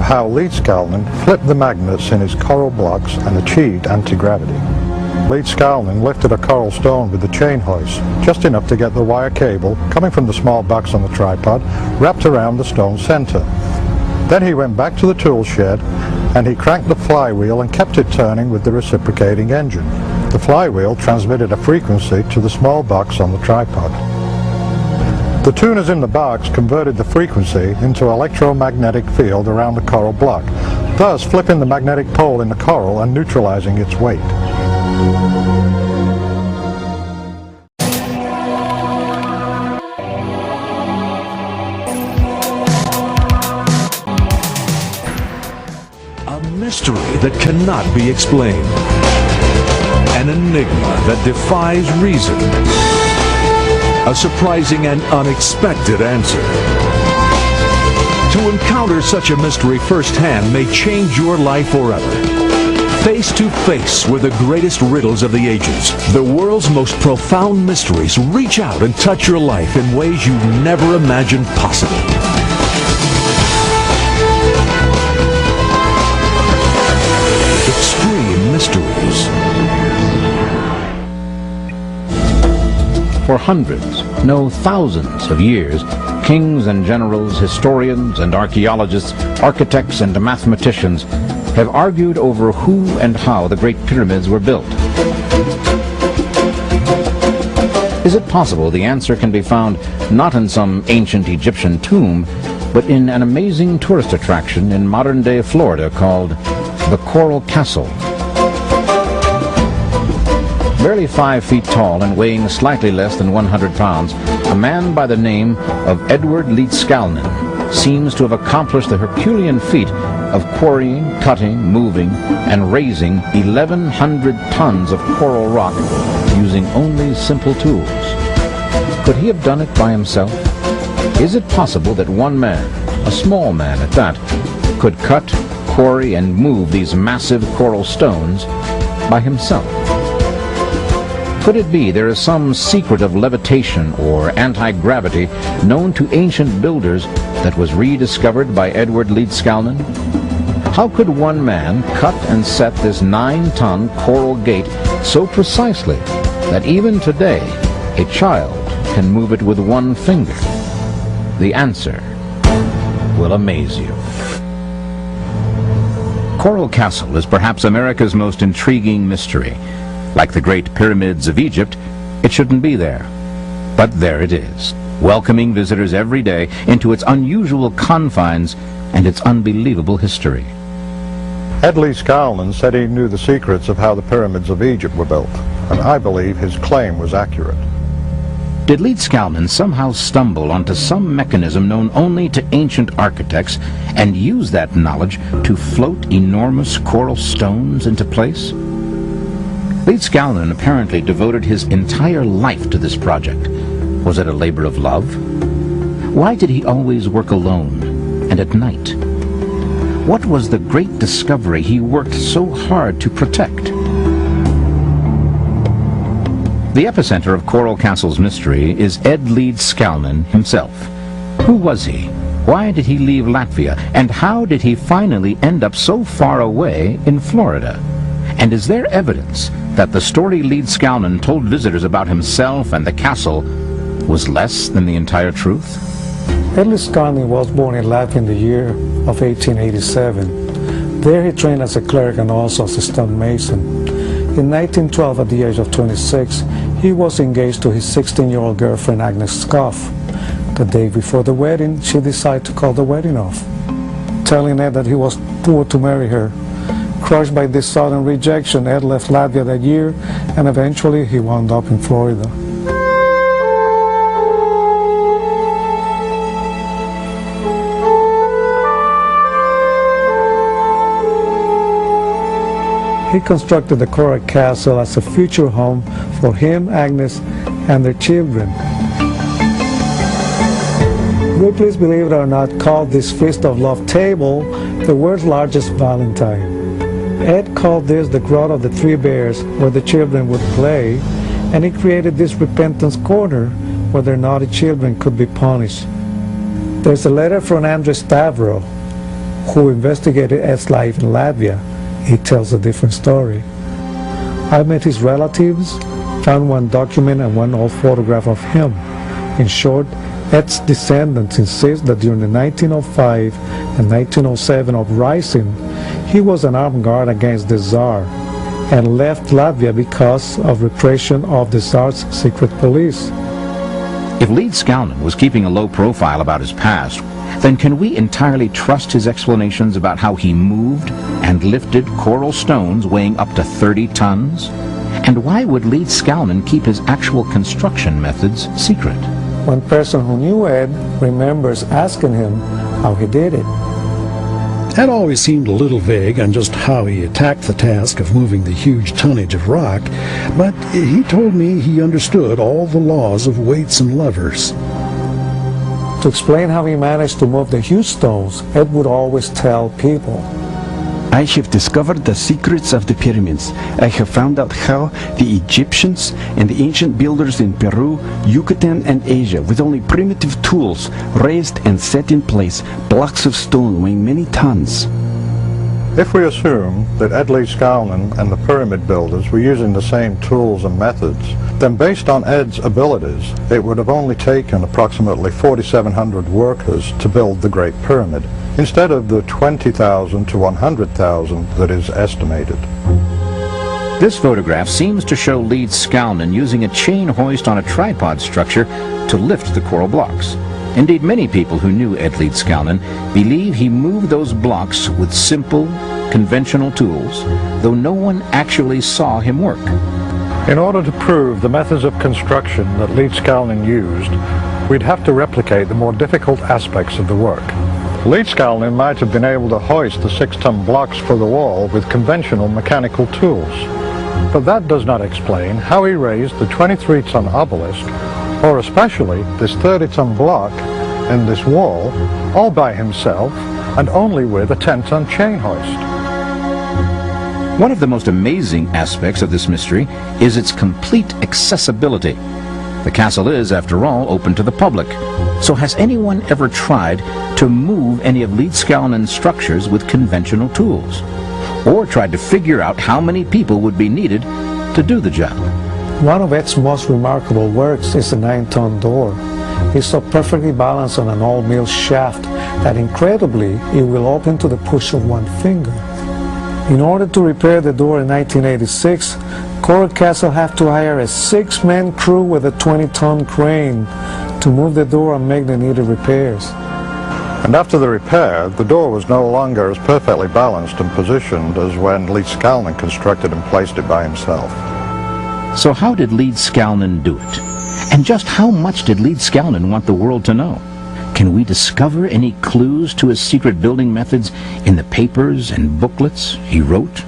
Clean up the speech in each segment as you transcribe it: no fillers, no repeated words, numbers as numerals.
how Leedskalnin flipped the magnets in his coral blocks and achieved anti-gravity. Leedskalnin lifted a coral stone with the chain hoist, just enough to get the wire cable, coming from the small box on the tripod, wrapped around the stone center. Then he went back to the tool shed and he cranked the flywheel and kept it turning with the reciprocating engine. The flywheel transmitted a frequency to the small box on the tripod. The tuners in the box converted the frequency into electromagnetic field around the coral block, thus flipping the magnetic pole in the coral and neutralizing its weight. A mystery that cannot be explained. An enigma that defies reason. A surprising and unexpected answer. To encounter such a mystery firsthand may change your life forever. Face to face with the greatest riddles of the ages, the world's most profound mysteries reach out and touch your life in ways you never imagined possible. Extreme Mysteries. For hundreds, no thousands of years, kings and generals, historians and archaeologists, architects and mathematicians have argued over who and how the Great Pyramids were built. Is it possible the answer can be found not in some ancient Egyptian tomb, but in an amazing tourist attraction in modern-day Florida called the Coral Castle? Barely 5 feet tall and weighing slightly less than 100 pounds, a man by the name of Edward Leedskalnin seems to have accomplished the Herculean feat of quarrying, cutting, moving, and raising 1,100 tons of coral rock using only simple tools. Could he have done it by himself? Is it possible that one man, a small man at that, could cut, quarry, and move these massive coral stones by himself? Could it be there is some secret of levitation or anti-gravity known to ancient builders that was rediscovered by Edward Leedskalnin? How could one man cut and set this 9-ton coral gate so precisely that even today a child can move it with one finger? The answer will amaze you. Coral Castle is perhaps America's most intriguing mystery. Like the Great Pyramids of Egypt, it shouldn't be there. But there it is, welcoming visitors every day into its unusual confines and its unbelievable history. Ed Leedskalnin said he knew the secrets of how the pyramids of Egypt were built, and I believe his claim was accurate. Did Leedskalnin somehow stumble onto some mechanism known only to ancient architects and use that knowledge to float enormous coral stones into place? Leedskalnin apparently devoted his entire life to this project. Was it a labor of love? Why did he always work alone and at night? What was the great discovery he worked so hard to protect? The epicenter of Coral Castle's mystery is Ed Leedskalnin himself. Who was he? Why did he leave Latvia? And how did he finally end up so far away in Florida? And is there evidence that the story Leedskalnin told visitors about himself and the castle was less than the entire truth? Ed Leedskalnin was born in Latvia in the year of 1887. There he trained as a cleric and also as a stonemason. In 1912, at the age of 26, he was engaged to his 16-year-old girlfriend Agnes Scoff. The day before the wedding, she decided to call the wedding off, telling Ed that he was too old to marry her. Crushed by this sudden rejection, Ed left Latvia that year, and eventually he wound up in Florida. He constructed the Coral Castle as a future home for him, Agnes, and their children. Ripley's, believe it or not, called this Feast of Love table the world's largest Valentine. Ed called this the Grotto of the Three Bears, where the children would play, and he created this repentance corner where their naughty children could be punished. There's a letter from Andres Stavro. who investigated Ed's life in Latvia, he tells a different story. I met his relatives, found one document and one old photograph of him. In short, Ed's descendants insist that during the 1905 and 1907 uprising, he was an armed guard against the Tsar and left Latvia because of repression of the Tsar's secret police. If Leedskalnin was keeping a low profile about his past, then can we entirely trust his explanations about how he moved and lifted coral stones weighing up to 30 tons? And why would Leedskalnin keep his actual construction methods secret? One person who knew Ed remembers asking him how he did it. Ed always seemed a little vague on just how he attacked the task of moving the huge tonnage of rock, but he told me he understood all the laws of weights and levers. To explain how he managed to move the huge stones, Ed would always tell people, I have discovered the secrets of the pyramids. I have found out how the Egyptians and the ancient builders in Peru, Yucatan and Asia, with only primitive tools, raised and set in place blocks of stone weighing many tons. If we assume that Ed Leedskalnin and the pyramid builders were using the same tools and methods, then based on Ed's abilities, it would have only taken approximately 4,700 workers to build the Great Pyramid, instead of the 20,000 to 100,000 that is estimated. This photograph seems to show Leedskalnin using a chain hoist on a tripod structure to lift the coral blocks. Indeed, many people who knew Ed Leedskalnin believe he moved those blocks with simple, conventional tools, though no one actually saw him work. In order to prove the methods of construction that Leedskalnin used, we'd have to replicate the more difficult aspects of the work. Leedskalnin might have been able to hoist the 6-ton blocks for the wall with conventional mechanical tools, but that does not explain how he raised the 23-ton obelisk, or especially this 30-ton block in this wall, all by himself and only with a 10-ton chain hoist. One of the most amazing aspects of this mystery is its complete accessibility. The castle is, after all, open to the public. So has anyone ever tried to move any of Leedskalnin's structures with conventional tools? Or tried to figure out how many people would be needed to do the job? One of Ed's most remarkable works is the 9-ton door. It's so perfectly balanced on an old mill shaft that incredibly it will open to the push of one finger. In order to repair the door in 1986, Coral Castle had to hire a 6-man crew with a 20-ton crane to move the door and make the needed repairs. And after the repair, the door was no longer as perfectly balanced and positioned as when Leedskalnin constructed and placed it by himself. So how did Leedskalnin do it? And just how much did Leedskalnin want the world to know? Can we discover any clues to his secret building methods in the papers and booklets he wrote?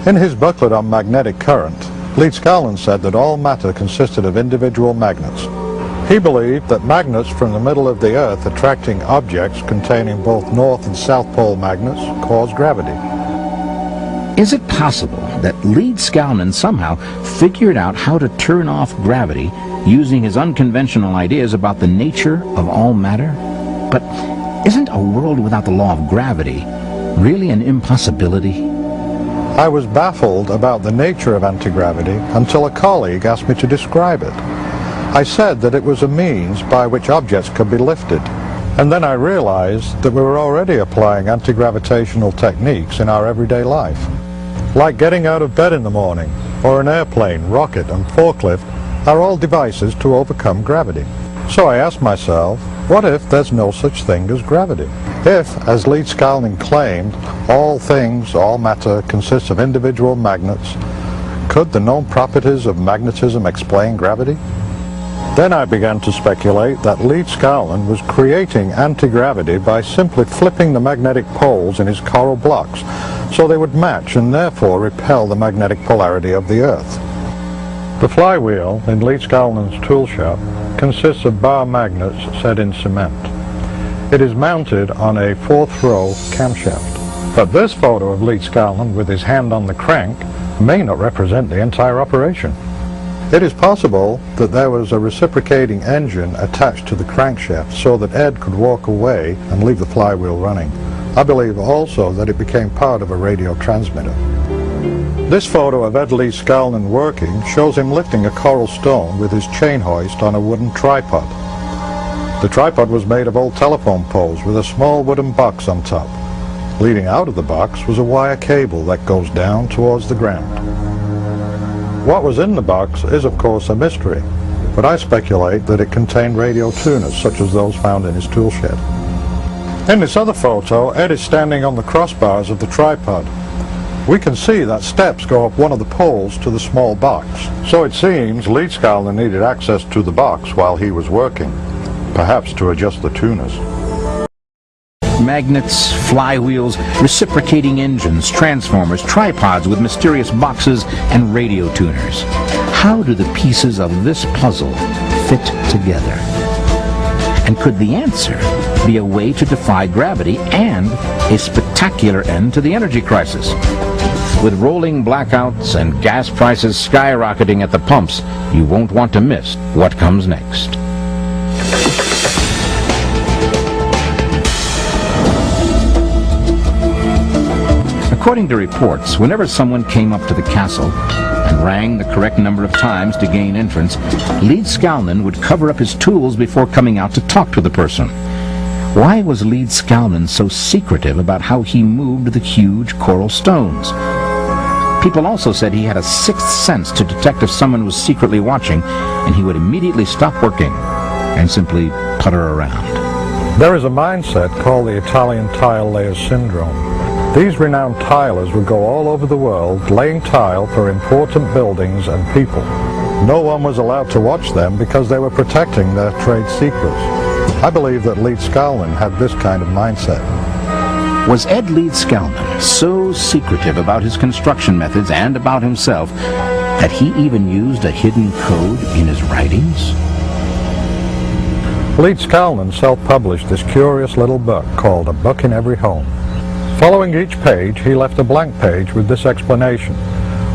In his booklet on magnetic current, Leedskalnin said that all matter consisted of individual magnets. He believed that magnets from the middle of the Earth attracting objects containing both North and South Pole magnets cause gravity. Is it possible that Leedskalnin somehow figured out how to turn off gravity using his unconventional ideas about the nature of all matter? But isn't a world without the law of gravity really an impossibility? I was baffled about the nature of anti-gravity until a colleague asked me to describe it. I said that it was a means by which objects could be lifted. And then I realized that we were already applying anti-gravitational techniques in our everyday life. Like getting out of bed in the morning, or an airplane, rocket and forklift are all devices to overcome gravity. So I asked myself, what if there's no such thing as gravity? If, as Leedskalnin claimed, all things, all matter consists of individual magnets, could the known properties of magnetism explain gravity? Then I began to speculate that Leedskalnin was creating anti-gravity by simply flipping the magnetic poles in his coral blocks so they would match and therefore repel the magnetic polarity of the Earth. The flywheel in Leedskalnin's tool shop consists of bar magnets set in cement. It is mounted on a 4th-row camshaft. But this photo of Leedskalnin with his hand on the crank may not represent the entire operation. It is possible that there was a reciprocating engine attached to the crankshaft so that Ed could walk away and leave the flywheel running. I believe also that it became part of a radio transmitter. This photo of Ed Leedskalnin working shows him lifting a coral stone with his chain hoist on a wooden tripod. The tripod was made of old telephone poles with a small wooden box on top. Leading out of the box was a wire cable that goes down towards the ground. What was in the box is of course a mystery, but I speculate that it contained radio tuners such as those found in his tool shed. In this other photo, Ed is standing on the crossbars of the tripod. We can see that steps go up one of the poles to the small box. So it seems Leedskalnin needed access to the box while he was working, perhaps to adjust the tuners. Magnets, flywheels, reciprocating engines, transformers, tripods with mysterious boxes, and radio tuners. How do the pieces of this puzzle fit together? And could the answer be a way to defy gravity and a spectacular end to the energy crisis? With rolling blackouts and gas prices skyrocketing at the pumps, you won't want to miss what comes next. According to reports, whenever someone came up to the castle and rang the correct number of times to gain entrance, Leedskalnin would cover up his tools before coming out to talk to the person. Why was Leedskalnin so secretive about how he moved the huge coral stones? People also said he had a sixth sense to detect if someone was secretly watching, and he would immediately stop working and simply putter around. There is a mindset called the Italian tile layers syndrome. These renowned tilers would go all over the world laying tile for important buildings and people. No one was allowed to watch them because they were protecting their trade secrets. I believe that Leedskalnin had this kind of mindset. Was Ed Leedskalnin so secretive about his construction methods and about himself that he even used a hidden code in his writings? Leedskalnin self-published this curious little book called A Book in Every Home. Following each page, he left a blank page with this explanation.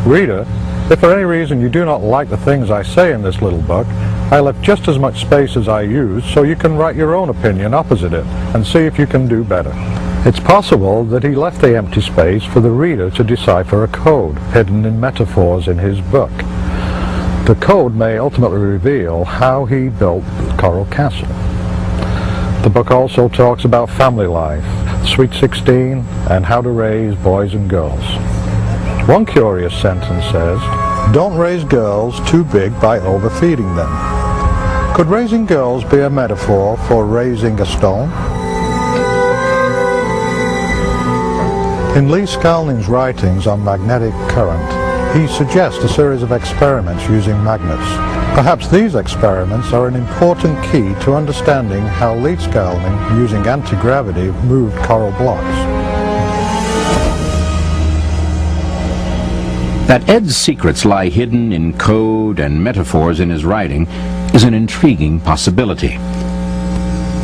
Reader, if for any reason you do not like the things I say in this little book, I left just as much space as I used so you can write your own opinion opposite it and see if you can do better. It's possible that he left the empty space for the reader to decipher a code hidden in metaphors in his book. The code may ultimately reveal how he built the Coral Castle. The book also talks about family life, Sweet 16, and how to raise boys and girls. One curious sentence says, "Don't raise girls too big by overfeeding them." Could raising girls be a metaphor for raising a stone? In Leedskalnin's writings on magnetic current, he suggests a series of experiments using magnets. Perhaps these experiments are an important key to understanding how Leedskalnin, using anti-gravity, moved coral blocks. That Ed's secrets lie hidden in code and metaphors in his writing is an intriguing possibility.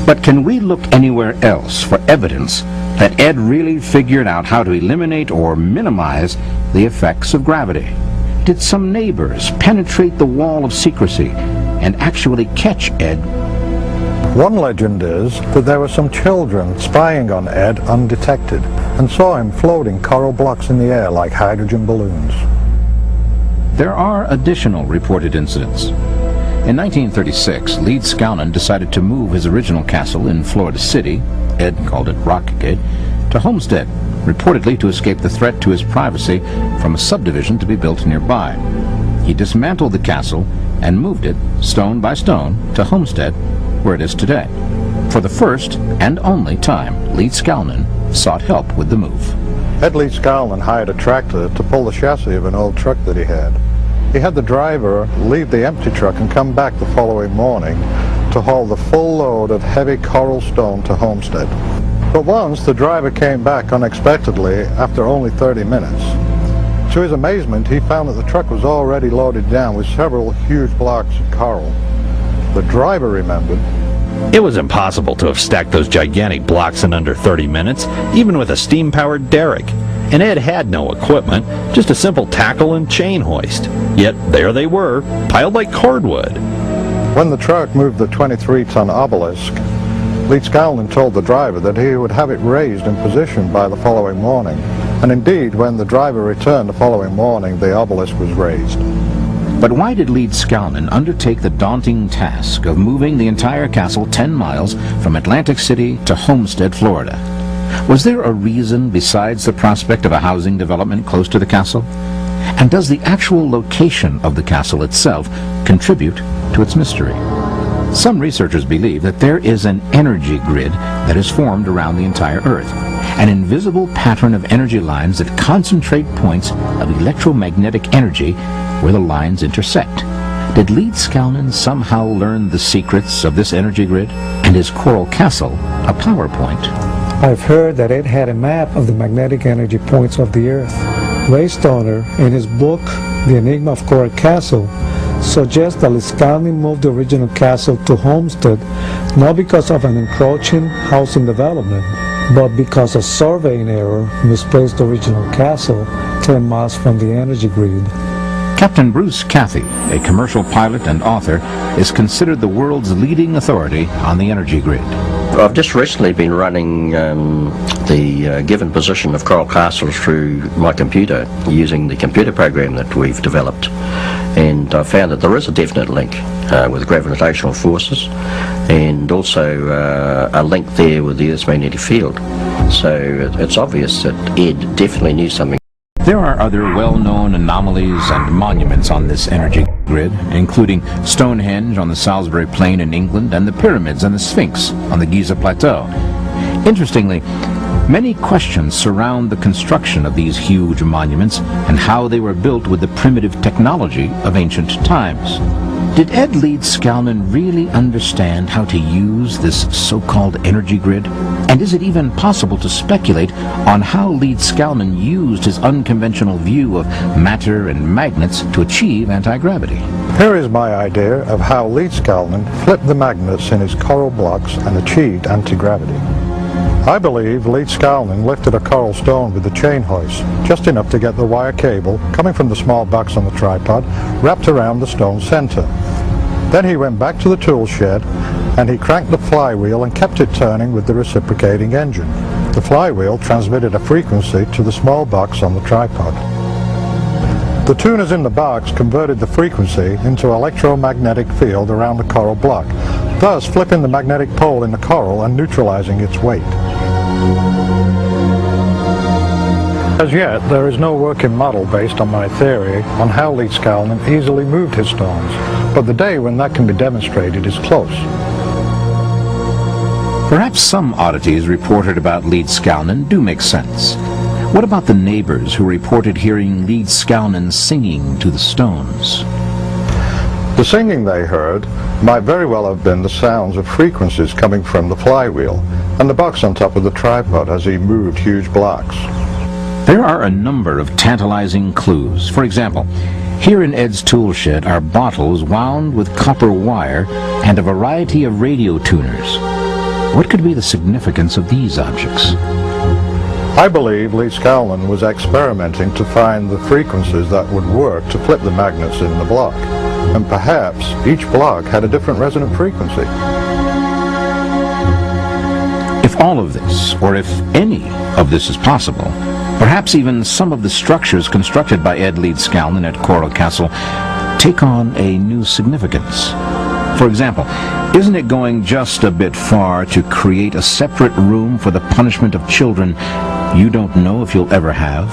But can we look anywhere else for evidence that Ed really figured out how to eliminate or minimize the effects of gravity? Did some neighbors penetrate the wall of secrecy and actually catch Ed? One legend is that there were some children spying on Ed undetected and saw him floating coral blocks in the air like hydrogen balloons. There are additional reported incidents. In 1936, Leedskalnin decided to move his original castle in Florida City, Ed called it Rockgate, to Homestead, reportedly to escape the threat to his privacy from a subdivision to be built nearby. He dismantled the castle and moved it, stone by stone, to Homestead, where it is today. For the first and only time, Leedskalnin sought help with the move. Ed Leedskalnin hired a tractor to pull the chassis of an old truck that he had. He had the driver leave the empty truck and come back the following morning to haul the full load of heavy coral stone to Homestead. But once the driver came back unexpectedly after only 30 minutes. To his amazement, he found that the truck was already loaded down with several huge blocks of coral. The driver remembered, "It was impossible to have stacked those gigantic blocks in under 30 minutes, even with a steam-powered derrick. And Ed had no equipment, just a simple tackle and chain hoist. Yet there they were, piled like cordwood." When the truck moved the 23-ton obelisk, Leedskalnin told the driver that he would have it raised in position by the following morning. And indeed, when the driver returned the following morning, the obelisk was raised. But why did Leedskalnin undertake the daunting task of moving the entire castle 10 miles from Atlantic City to Homestead, Florida? Was there a reason besides the prospect of a housing development close to the castle? And does the actual location of the castle itself contribute to its mystery? Some researchers believe that there is an energy grid that is formed around the entire Earth, an invisible pattern of energy lines that concentrate points of electromagnetic energy where the lines intersect. Did Leedskalnin somehow learn the secrets of this energy grid? And is Coral Castle a power point? I've heard that it had a map of the magnetic energy points of the Earth. Ray Stoner, in his book, The Enigma of Coral Castle, suggests that Leedskalnin moved the original castle to Homestead not because of an encroaching housing development, but because a surveying error misplaced the original castle 10 miles from the energy grid. Captain Bruce Cathy, a commercial pilot and author, is considered the world's leading authority on the energy grid. I've just recently been running the given position of Coral Castle through my computer using the computer program that we've developed, and I found that there is a definite link with gravitational forces, and also a link there with the Earth's magnetic field. So it's obvious that Ed definitely knew something. There are other well-known anomalies and monuments on this energy grid, including Stonehenge on the Salisbury Plain in England and the pyramids and the Sphinx on the Giza Plateau. Interestingly, many questions surround the construction of these huge monuments and how they were built with the primitive technology of ancient times. Did Ed Leedskalnin really understand how to use this so-called energy grid? And is it even possible to speculate on how Leedskalnin used his unconventional view of matter and magnets to achieve anti-gravity? Here is my idea of how Leedskalnin flipped the magnets in his coral blocks and achieved anti-gravity. I believe Leedskalnin lifted a coral stone with the chain hoist, just enough to get the wire cable, coming from the small box on the tripod, wrapped around the stone center. Then he went back to the tool shed and he cranked the flywheel and kept it turning with the reciprocating engine. The flywheel transmitted a frequency to the small box on the tripod. The tuners in the box converted the frequency into electromagnetic field around the coral block, thus flipping the magnetic pole in the coral and neutralizing its weight. As yet, there is no working model based on my theory on how Leedskalnin easily moved his stones, but the day when that can be demonstrated is close. Perhaps some oddities reported about Leedskalnin do make sense. What about the neighbors who reported hearing Leedskalnin singing to the stones? The singing they heard might very well have been the sounds of frequencies coming from the flywheel and the box on top of the tripod as he moved huge blocks. There are a number of tantalizing clues. For example, here in Ed's tool shed are bottles wound with copper wire and a variety of radio tuners. What could be the significance of these objects? I believe Leedskalnin was experimenting to find the frequencies that would work to flip the magnets in the block, and perhaps each block had a different resonant frequency. If all of this, or if any of this is possible, perhaps even some of the structures constructed by Ed Leedskalnin at Coral Castle take on a new significance. For example, isn't it going just a bit far to create a separate room for the punishment of children you don't know if you'll ever have?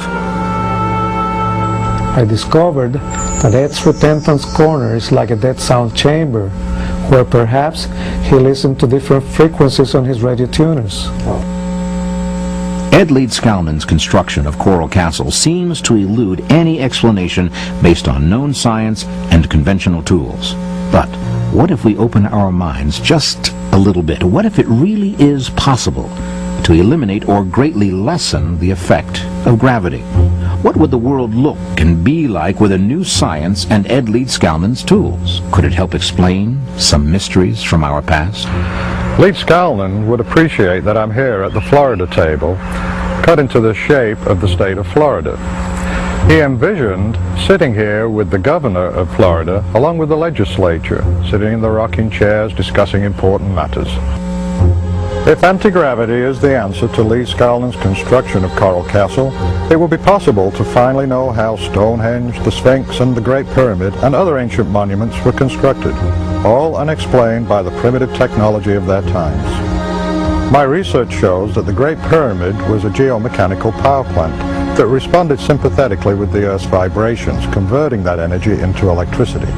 I discovered that Ed's repentance corner is like a dead sound chamber, where perhaps he listened to different frequencies on his radio tuners. Ed Leedskalnin's construction of Coral Castle seems to elude any explanation based on known science and conventional tools. But what if we open our minds just a little bit? What if it really is possible to eliminate or greatly lessen the effect of gravity? What would the world look and be like with a new science and Ed Leedskalnin's tools? Could it help explain some mysteries from our past? Leedskalnin would appreciate that I'm here at the Florida table, cut into the shape of the state of Florida. He envisioned sitting here with the governor of Florida, along with the legislature, sitting in the rocking chairs discussing important matters. If anti-gravity is the answer to Leedskalnin's construction of Coral Castle, it will be possible to finally know how Stonehenge, the Sphinx and the Great Pyramid and other ancient monuments were constructed, all unexplained by the primitive technology of their times. My research shows that the Great Pyramid was a geomechanical power plant that responded sympathetically with the Earth's vibrations, converting that energy into electricity.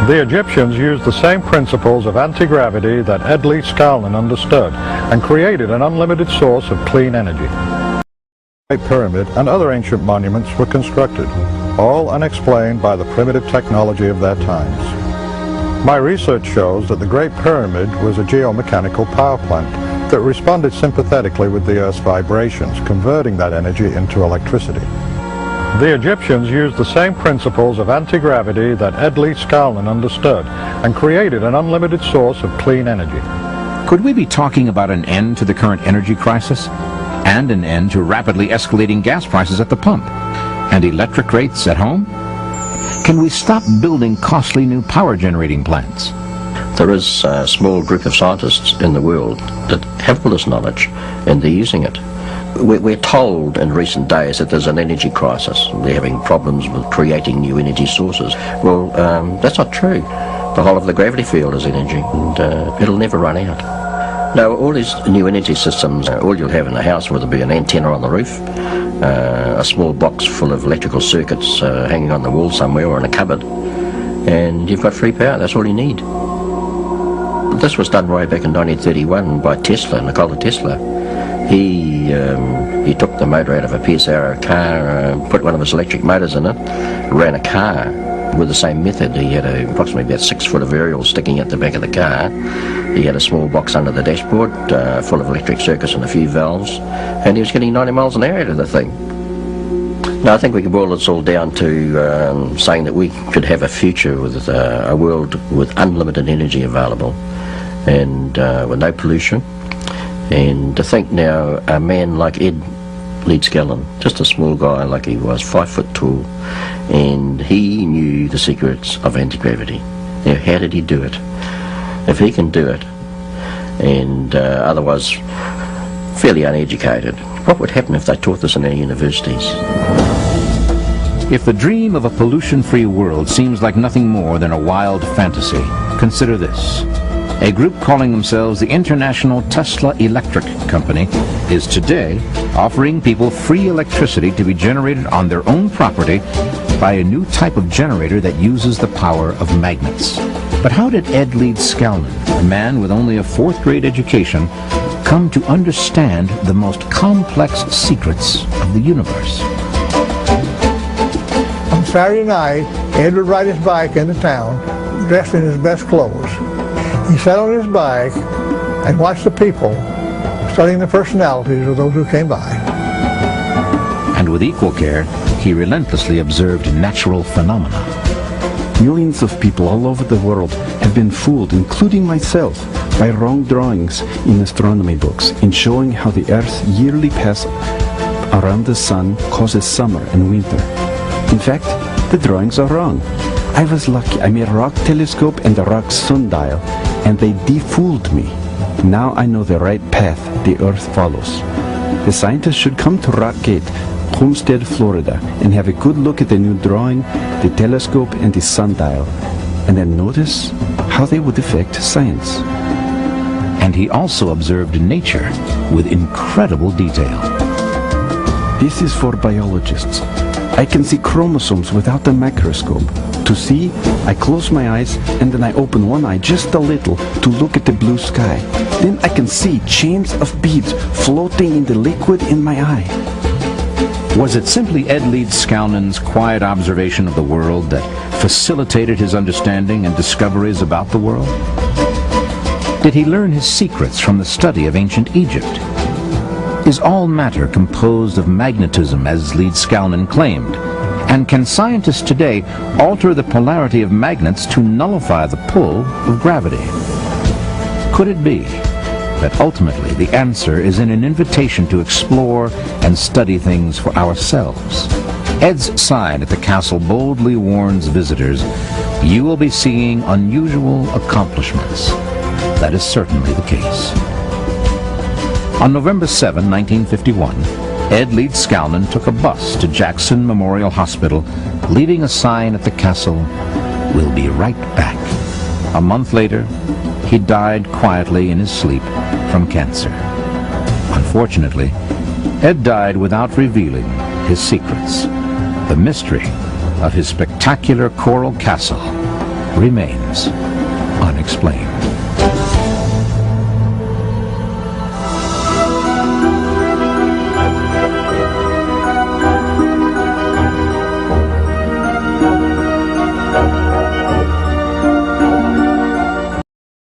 The Egyptians used the same principles of anti-gravity that Ed Leedskalnin understood and created an unlimited source of clean energy. The Great Pyramid and other ancient monuments were constructed, all unexplained by the primitive technology of their times. My research shows that the Great Pyramid was a geomechanical power plant that responded sympathetically with the Earth's vibrations, converting that energy into electricity. The Egyptians used the same principles of anti-gravity that Ed Leedskalnin understood and created an unlimited source of clean energy. Could we be talking about an end to the current energy crisis? And an end to rapidly escalating gas prices at the pump? And electric rates at home? Can we stop building costly new power generating plants? There is a small group of scientists in the world that have all this knowledge and they're using it. We're told in recent days that there's an energy crisis. They're having problems with creating new energy sources. Well, that's not true. The whole of the gravity field is energy, and it'll never run out. Now, all these new energy systems, all you'll have in a house, whether it be an antenna on the roof, a small box full of electrical circuits hanging on the wall somewhere or in a cupboard, and you've got free power. That's all you need. This was done way back in 1931 by Tesla, Nikola Tesla. He took the motor out of a Pierce Arrow car, put one of his electric motors in it, ran a car with the same method. He had approximately about 6 foot of aerial sticking at the back of the car. He had a small box under the dashboard full of electric circuits and a few valves, and he was getting 90 miles an hour out of the thing. Now, I think we can boil this all down to saying that we could have a future with a world with unlimited energy available and with no pollution. And to think now, a man like Ed Leedskalnin, just a small guy like he was, 5 foot tall, and he knew the secrets of anti-gravity. Now, how did he do it? If he can do it, and otherwise fairly uneducated, what would happen if they taught this in our universities? If the dream of a pollution-free world seems like nothing more than a wild fantasy, consider this. A group calling themselves the International Tesla Electric Company is today offering people free electricity to be generated on their own property by a new type of generator that uses the power of magnets. But how did Ed Leedskalnin, a man with only a 4th grade education, come to understand the most complex secrets of the universe? On Saturday night, Ed would ride his bike into town, dressed in his best clothes. He sat on his bike and watched the people, studying the personalities of those who came by. And with equal care, he relentlessly observed natural phenomena. Millions of people all over the world have been fooled, including myself, by wrong drawings in astronomy books in showing how the Earth's yearly pass around the Sun causes summer and winter. In fact, the drawings are wrong. I was lucky. I made a rock telescope and a rock sundial, and they de-fooled me. Now I know the right path the Earth follows. The scientists should come to Rockgate, Homestead, Florida, and have a good look at the new drawing, the telescope, and the sundial, and then notice how they would affect science. And he also observed nature with incredible detail. This is for biologists. I can see chromosomes without a microscope. To see, I close my eyes and then I open one eye just a little to look at the blue sky. Then I can see chains of beads floating in the liquid in my eye. Was it simply Ed Leedskalnin's quiet observation of the world that facilitated his understanding and discoveries about the world? Did he learn his secrets from the study of ancient Egypt? Is all matter composed of magnetism, as Leedskalnin claimed? And can scientists today alter the polarity of magnets to nullify the pull of gravity? Could it be that ultimately the answer is in an invitation to explore and study things for ourselves? Ed's sign at the castle boldly warns visitors, you will be seeing unusual accomplishments. That is certainly the case. On November 7, 1951, Ed Leedskalnin took a bus to Jackson Memorial Hospital, leaving a sign at the castle, "We'll be right back." A month later, he died quietly in his sleep from cancer. Unfortunately, Ed died without revealing his secrets. The mystery of his spectacular coral castle remains unexplained.